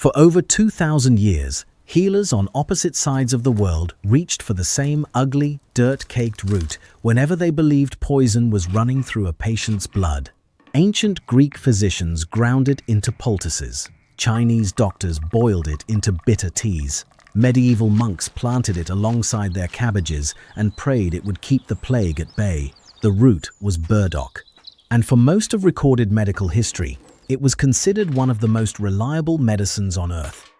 For over 2,000 years, healers on opposite sides of the world reached for the same ugly, dirt-caked root whenever they believed poison was running through a patient's blood. Ancient Greek physicians ground it into poultices. Chinese doctors boiled it into bitter teas. Medieval monks planted it alongside their cabbages and prayed it would keep the plague at bay. The root was burdock. And for most of recorded medical history, it was considered one of the most reliable medicines on earth.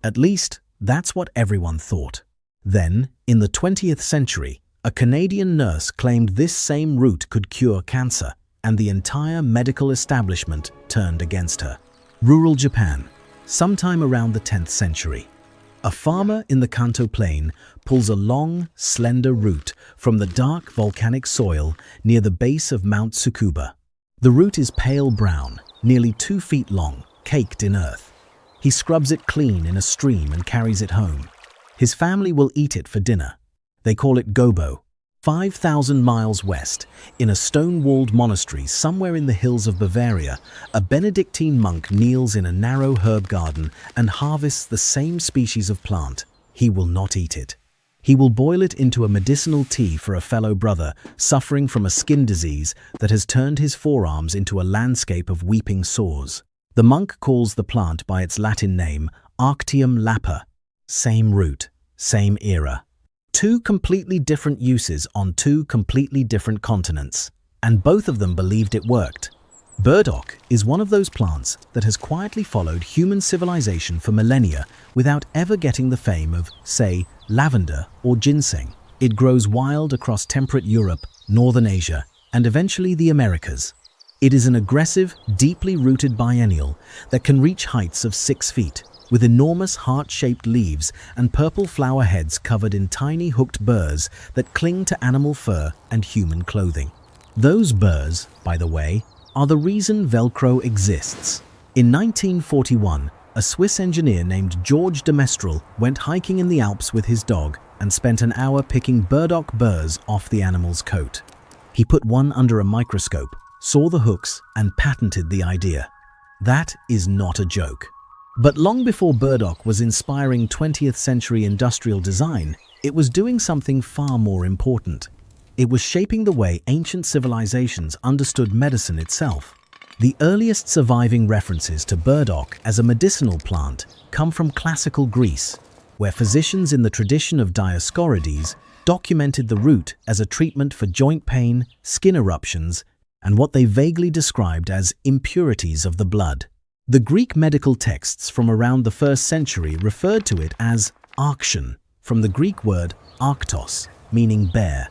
At least, that's what everyone thought. Then, in the 20th century, a Canadian nurse claimed this same root could cure cancer, and the entire medical establishment turned against her. Rural Japan, sometime around the 10th century. A farmer in the Kanto Plain pulls a long, slender root from the dark volcanic soil near the base of Mount Tsukuba. The root is pale brown, nearly 2 feet long, caked in earth. He scrubs it clean in a stream and carries it home. His family will eat it for dinner. They call it gobo. 5,000 miles west, in a stone-walled monastery somewhere in the hills of Bavaria, a Benedictine monk kneels in a narrow herb garden and harvests the same species of plant. He will not eat it. He will boil it into a medicinal tea for a fellow brother suffering from a skin disease that has turned his forearms into a landscape of weeping sores. The monk calls the plant by its Latin name, Arctium lapa. Same root, same era. 2 completely different uses on 2 completely different continents, and both of them believed it worked. Burdock is one of those plants that has quietly followed human civilization for millennia without ever getting the fame of, say, lavender or ginseng. It grows wild across temperate Europe, Northern Asia, and eventually the Americas. It is an aggressive, deeply rooted biennial that can reach heights of 6 feet, with enormous heart-shaped leaves and purple flower heads covered in tiny hooked burrs that cling to animal fur and human clothing. Those burrs, by the way, are the reason Velcro exists. In 1941, a Swiss engineer named George de Mestral went hiking in the Alps with his dog and spent an hour picking burdock burrs off the animal's coat. He put one under a microscope, saw the hooks, and patented the idea. That is not a joke. But long before burdock was inspiring 20th century industrial design, it was doing something far more important. It was shaping the way ancient civilizations understood medicine itself. The earliest surviving references to burdock as a medicinal plant come from classical Greece, where physicians in the tradition of Dioscorides documented the root as a treatment for joint pain, skin eruptions, and what they vaguely described as impurities of the blood. The Greek medical texts from around the 1st century referred to it as arction, from the Greek word arctos, meaning bear,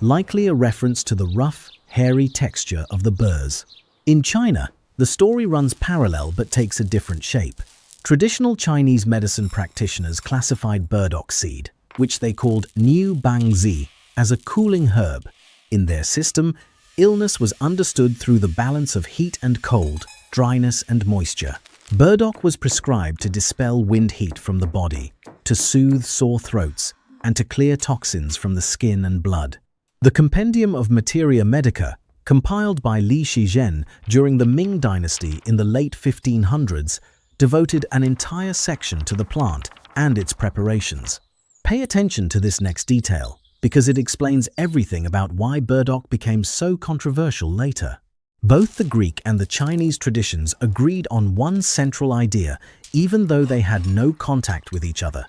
likely a reference to the rough, hairy texture of the burrs. In China, the story runs parallel but takes a different shape. Traditional Chinese medicine practitioners classified burdock seed, which they called Niu Bangzi, as a cooling herb. In their system, illness was understood through the balance of heat and cold, dryness and moisture. Burdock was prescribed to dispel wind heat from the body, to soothe sore throats, and to clear toxins from the skin and blood. The Compendium of Materia Medica, compiled by Li Shizhen during the Ming Dynasty in the late 1500s, devoted an entire section to the plant and its preparations. Pay attention to this next detail, because it explains everything about why burdock became so controversial later. Both the Greek and the Chinese traditions agreed on one central idea, even though they had no contact with each other.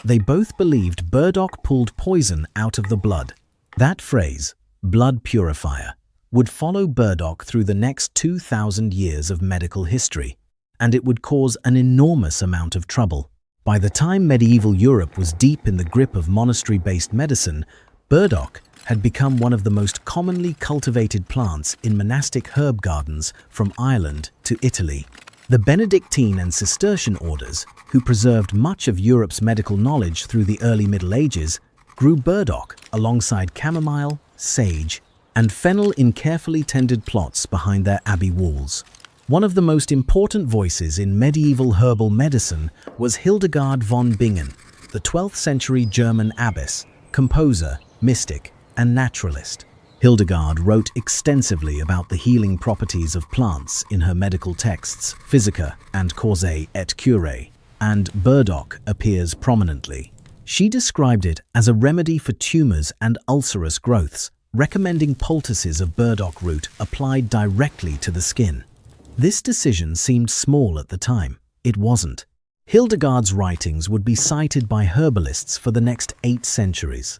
They both believed burdock pulled poison out of the blood. That phrase, blood purifier, would follow burdock through the next 2,000 years of medical history, and it would cause an enormous amount of trouble. By the time medieval Europe was deep in the grip of monastery-based medicine, burdock had become one of the most commonly cultivated plants in monastic herb gardens from Ireland to Italy. The Benedictine and Cistercian orders, who preserved much of Europe's medical knowledge through the early Middle Ages, grew burdock alongside chamomile, sage, and fennel in carefully tended plots behind their abbey walls. One of the most important voices in medieval herbal medicine was Hildegard von Bingen, the 12th century German abbess, composer, mystic, and naturalist. Hildegard wrote extensively about the healing properties of plants in her medical texts, Physica and Causae et Curae. and Burdock appears prominently. She described it as a remedy for tumors and ulcerous growths, recommending poultices of burdock root applied directly to the skin. This decision seemed small at the time. It wasn't. Hildegard's writings would be cited by herbalists for the next 8 centuries,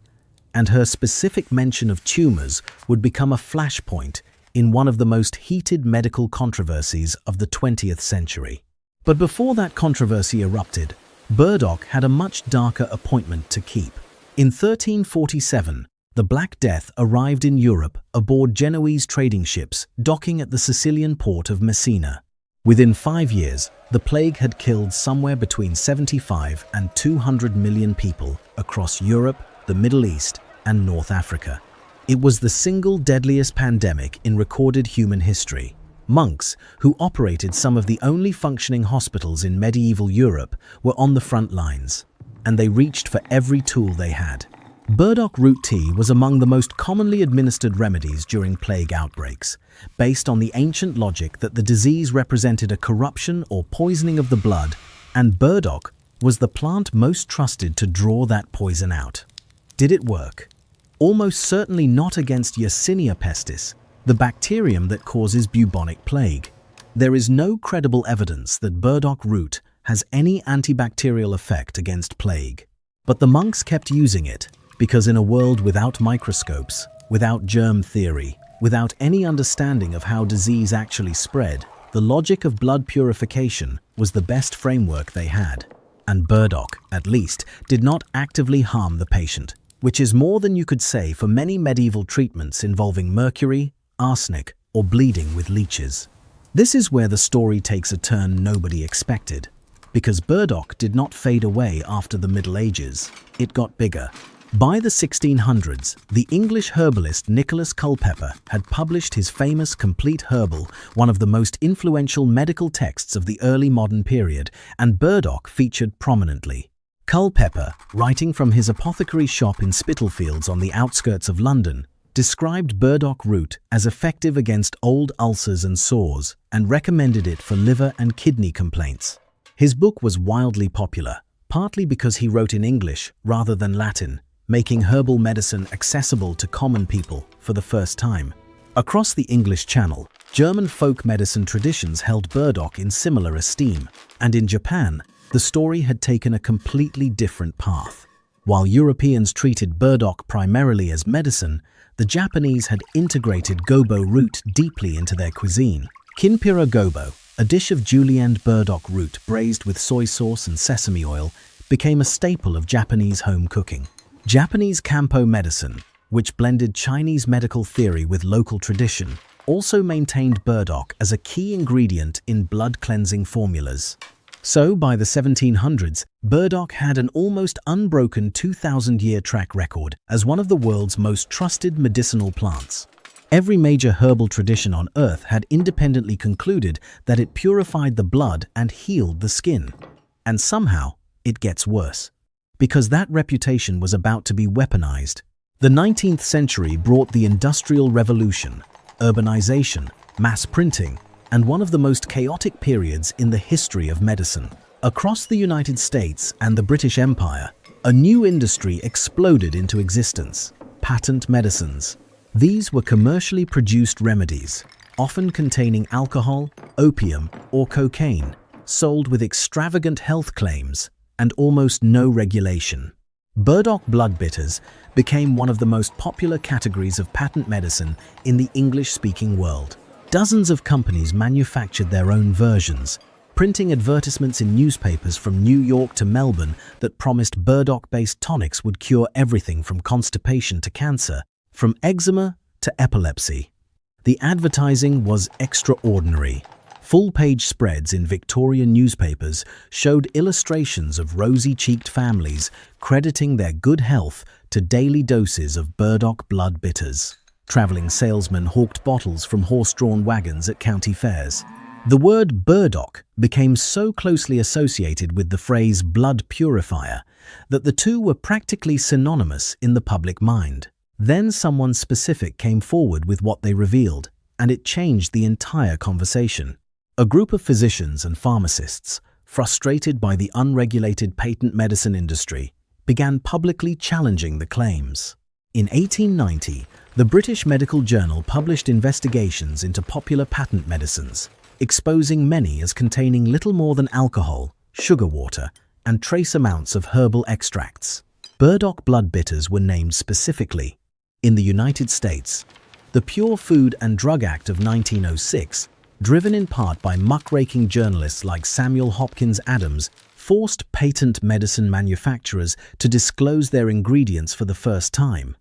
and her specific mention of tumors would become a flashpoint in one of the most heated medical controversies of the 20th century. But before that controversy erupted, Burdock had a much darker appointment to keep. In 1347, the Black Death arrived in Europe aboard Genoese trading ships docking at the Sicilian port of Messina. Within 5 years, the plague had killed somewhere between 75 and 200 million people across Europe, the Middle East, and North Africa. It was the single deadliest pandemic in recorded human history. Monks, who operated some of the only functioning hospitals in medieval Europe, were on the front lines, and they reached for every tool they had. Burdock root tea was among the most commonly administered remedies during plague outbreaks, based on the ancient logic that the disease represented a corruption or poisoning of the blood, and burdock was the plant most trusted to draw that poison out. Did it work? Almost certainly not against Yersinia pestis, the bacterium that causes bubonic plague. There is no credible evidence that burdock root has any antibacterial effect against plague. But the monks kept using it because in a world without microscopes, without germ theory, without any understanding of how disease actually spread, the logic of blood purification was the best framework they had. And burdock, at least, did not actively harm the patient, which is more than you could say for many medieval treatments involving mercury, arsenic, or bleeding with leeches. This is where the story takes a turn nobody expected. Because burdock did not fade away after the Middle Ages, it got bigger. By the 1600s, the English herbalist Nicholas Culpeper had published his famous Complete Herbal, one of the most influential medical texts of the early modern period, and burdock featured prominently. Culpeper, writing from his apothecary shop in Spitalfields on the outskirts of London, described burdock root as effective against old ulcers and sores and recommended it for liver and kidney complaints. His book was wildly popular, partly because he wrote in English rather than Latin, making herbal medicine accessible to common people for the first time. Across the English Channel, German folk medicine traditions held burdock in similar esteem, and in Japan, the story had taken a completely different path. While Europeans treated burdock primarily as medicine, the Japanese had integrated gobo root deeply into their cuisine. Kinpira gobo, a dish of julienne burdock root braised with soy sauce and sesame oil, became a staple of Japanese home cooking. Japanese Kampo medicine, which blended Chinese medical theory with local tradition, also maintained burdock as a key ingredient in blood-cleansing formulas. So, by the 1700s, burdock had an almost unbroken 2,000-year track record as one of the world's most trusted medicinal plants. Every major herbal tradition on Earth had independently concluded that it purified the blood and healed the skin. And somehow, it gets worse. Because that reputation was about to be weaponized. The 19th century brought the Industrial Revolution, urbanization, mass printing, and one of the most chaotic periods in the history of medicine. Across the United States and the British Empire, a new industry exploded into existence: patent medicines. These were commercially produced remedies, often containing alcohol, opium, or cocaine, sold with extravagant health claims and almost no regulation. Burdock blood bitters became one of the most popular categories of patent medicine in the English-speaking world. Dozens of companies manufactured their own versions, printing advertisements in newspapers from New York to Melbourne that promised burdock-based tonics would cure everything from constipation to cancer, from eczema to epilepsy. The advertising was extraordinary. Full-page spreads in Victorian newspapers showed illustrations of rosy-cheeked families crediting their good health to daily doses of burdock blood bitters. Traveling salesmen hawked bottles from horse-drawn wagons at county fairs. The word burdock became so closely associated with the phrase blood purifier that the two were practically synonymous in the public mind. Then someone specific came forward with what they revealed, and it changed the entire conversation. A group of physicians and pharmacists, frustrated by the unregulated patent medicine industry, began publicly challenging the claims. In 1890, the British Medical Journal published investigations into popular patent medicines, exposing many as containing little more than alcohol, sugar water, and trace amounts of herbal extracts. Burdock blood bitters were named specifically. In the United States, the Pure Food and Drug Act of 1906, driven in part by muckraking journalists like Samuel Hopkins Adams, forced patent medicine manufacturers to disclose their ingredients for the first time.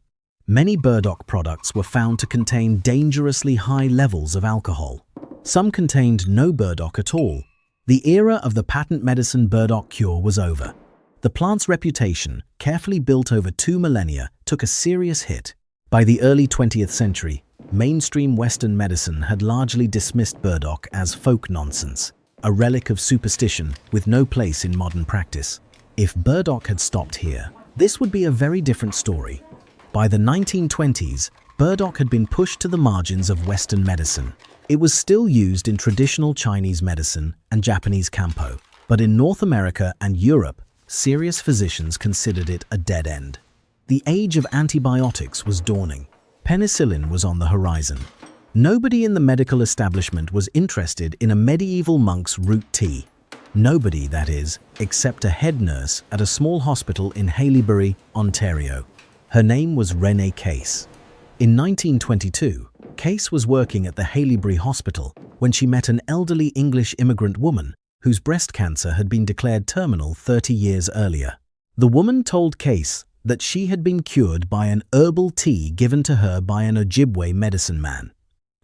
Many Burdock products were found to contain dangerously high levels of alcohol. Some contained no burdock at all. The era of the patent medicine burdock cure was over. The plant's reputation, carefully built over 2 millennia, took a serious hit. By the early 20th century, mainstream Western medicine had largely dismissed burdock as folk nonsense, a relic of superstition with no place in modern practice. If burdock had stopped here, this would be a very different story. By the 1920s, burdock had been pushed to the margins of Western medicine. It was still used in traditional Chinese medicine and Japanese Kampo, but in North America and Europe, serious physicians considered it a dead end. The age of antibiotics was dawning. Penicillin was on the horizon. Nobody in the medical establishment was interested in a medieval monk's root tea. Nobody, that is, except a head nurse at a small hospital in Haileybury, Ontario. Her name was Rene Caisse. In 1922, Caisse was working at the Haileybury Hospital when she met an elderly English immigrant woman whose breast cancer had been declared terminal 30 years earlier. The woman told Caisse that she had been cured by an herbal tea given to her by an Ojibwe medicine man.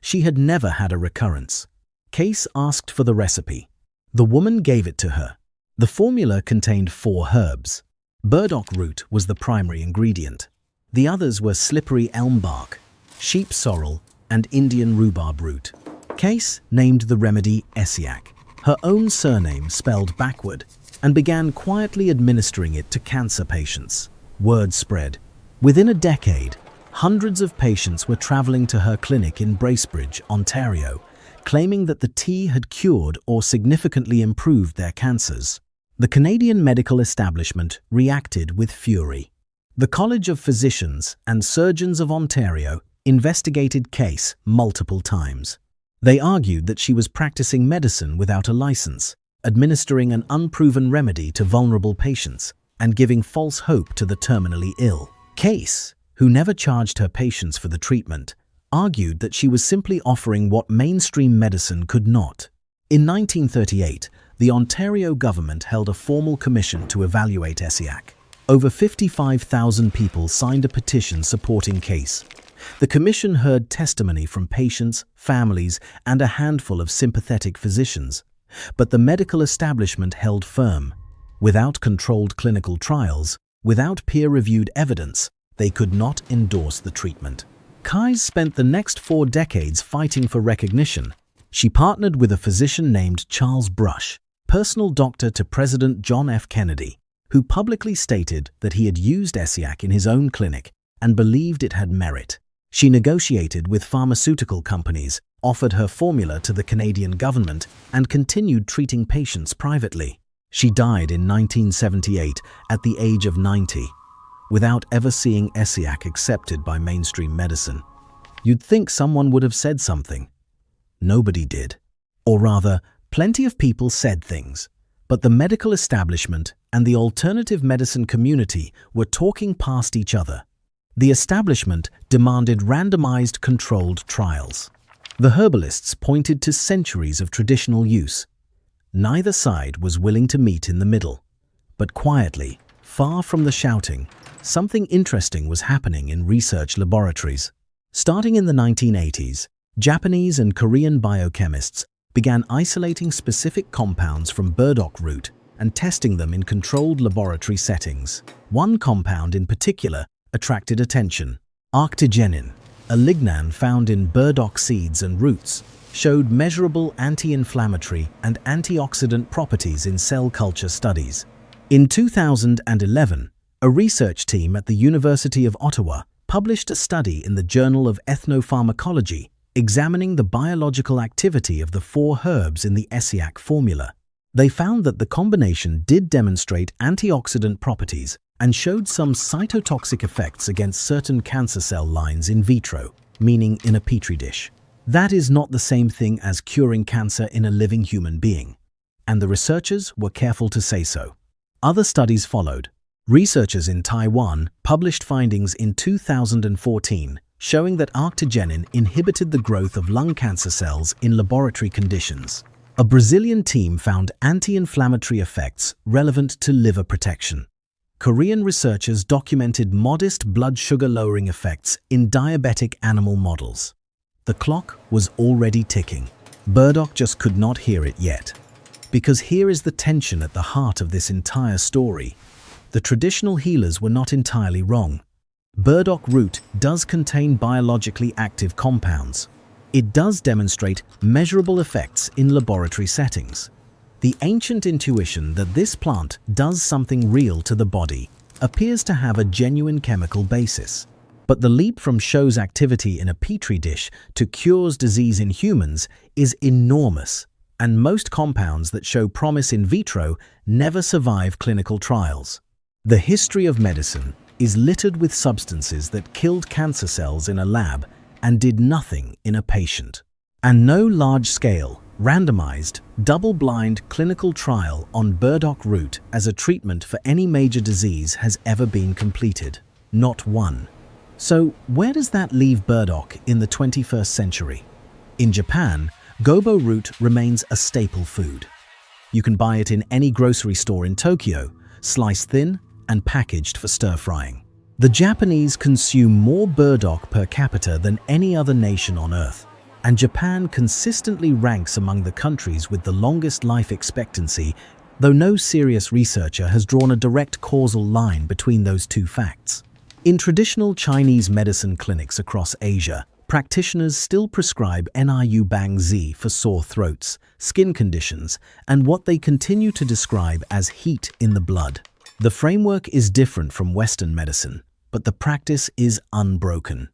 She had never had a recurrence. Caisse asked for the recipe. The woman gave it to her. The formula contained 4 herbs. Burdock root was the primary ingredient. The others were slippery elm bark, sheep sorrel, and Indian rhubarb root. Caisse named the remedy Essiac, her own surname spelled backward, and began quietly administering it to cancer patients. Word spread. Within a decade, hundreds of patients were traveling to her clinic in Bracebridge, Ontario, claiming that the tea had cured or significantly improved their cancers. The Canadian medical establishment reacted with fury. The College of Physicians and Surgeons of Ontario investigated Caisse multiple times. They argued that she was practicing medicine without a license, administering an unproven remedy to vulnerable patients, and giving false hope to the terminally ill. Caisse, who never charged her patients for the treatment, argued that she was simply offering what mainstream medicine could not. In 1938, the Ontario government held a formal commission to evaluate Essiac. Over 55,000 people signed a petition supporting Caisse. The commission heard testimony from patients, families, and a handful of sympathetic physicians. But the medical establishment held firm. Without controlled clinical trials, without peer-reviewed evidence, they could not endorse the treatment. Caisse spent the next 4 decades fighting for recognition. She partnered with a physician named Charles Brush, personal doctor to President John F. Kennedy, who publicly stated that he had used Essiac in his own clinic and believed it had merit. She negotiated with pharmaceutical companies, offered her formula to the Canadian government, and continued treating patients privately. She died in 1978 at the age of 90, without ever seeing Essiac accepted by mainstream medicine. You'd think someone would have said something. Nobody did. Or rather, plenty of people said things, but the medical establishment and the alternative medicine community were talking past each other. The establishment demanded randomized controlled trials. The herbalists pointed to centuries of traditional use. Neither side was willing to meet in the middle. But quietly, far from the shouting, something interesting was happening in research laboratories. Starting in the 1980s, Japanese and Korean biochemists began isolating specific compounds from burdock root and testing them in controlled laboratory settings. One compound in particular attracted attention. Arctigenin, a lignan found in burdock seeds and roots, showed measurable anti-inflammatory and antioxidant properties in cell culture studies. In 2011, a research team at the University of Ottawa published a study in the Journal of Ethnopharmacology examining the biological activity of the 4 herbs in the Essiac formula. They found that the combination did demonstrate antioxidant properties and showed some cytotoxic effects against certain cancer cell lines in vitro, meaning in a petri dish. That is not the same thing as curing cancer in a living human being, and the researchers were careful to say so. Other studies followed. Researchers in Taiwan published findings in 2014 showing that arctigenin inhibited the growth of lung cancer cells in laboratory conditions. A Brazilian team found anti-inflammatory effects relevant to liver protection. Korean researchers documented modest blood sugar lowering effects in diabetic animal models. The clock was already ticking. Burdock just could not hear it yet. Because here is the tension at the heart of this entire story. The traditional healers were not entirely wrong. Burdock root does contain biologically active compounds. It does demonstrate measurable effects in laboratory settings. The ancient intuition that this plant does something real to the body appears to have a genuine chemical basis. But the leap from shows activity in a petri dish to cures disease in humans is enormous, and most compounds that show promise in vitro never survive clinical trials. The history of medicine is littered with substances that killed cancer cells in a lab and did nothing in a patient. And no large-scale, randomized, double-blind clinical trial on burdock root as a treatment for any major disease has ever been completed. Not one. So where does that leave burdock in the 21st century? In Japan, gobo root remains a staple food. You can buy it in any grocery store in Tokyo, sliced thin and packaged for stir-frying. The Japanese consume more burdock per capita than any other nation on Earth, and Japan consistently ranks among the countries with the longest life expectancy, though no serious researcher has drawn a direct causal line between those two facts. In traditional Chinese medicine clinics across Asia, practitioners still prescribe Niu Bang Zi for sore throats, skin conditions, and what they continue to describe as heat in the blood. The framework is different from Western medicine, but the practice is unbroken.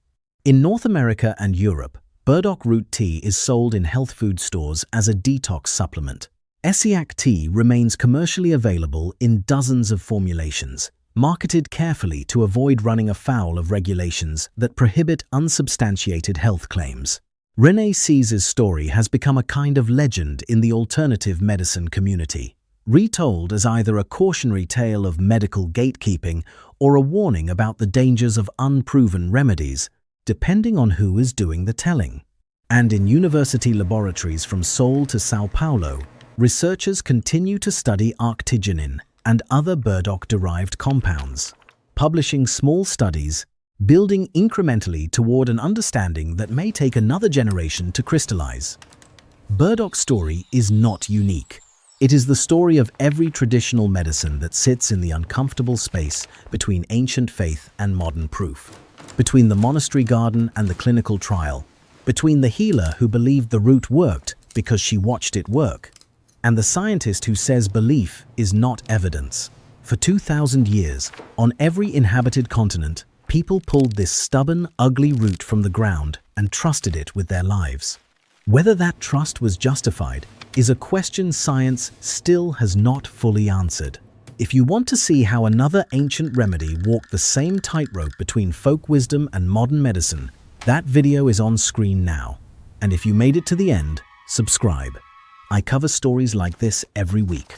In North America and Europe, burdock root tea is sold in health food stores as a detox supplement. Essiac tea remains commercially available in dozens of formulations, marketed carefully to avoid running afoul of regulations that prohibit unsubstantiated health claims. Rene Caisse's story has become a kind of legend in the alternative medicine community, retold as either a cautionary tale of medical gatekeeping or a warning about the dangers of unproven remedies, depending on who is doing the telling. And in university laboratories from Seoul to Sao Paulo, researchers continue to study arctigenin and other burdock-derived compounds, publishing small studies, building incrementally toward an understanding that may take another generation to crystallize. Burdock's story is not unique. It is the story of every traditional medicine that sits in the uncomfortable space between ancient faith and modern proof, between the monastery garden and the clinical trial, between the healer who believed the root worked because she watched it work, and the scientist who says belief is not evidence. For 2,000 years, on every inhabited continent, people pulled this stubborn, ugly root from the ground and trusted it with their lives. Whether that trust was justified is a question science still has not fully answered. If you want to see how another ancient remedy walked the same tightrope between folk wisdom and modern medicine, that video is on screen now. And if you made it to the end, subscribe. I cover stories like this every week.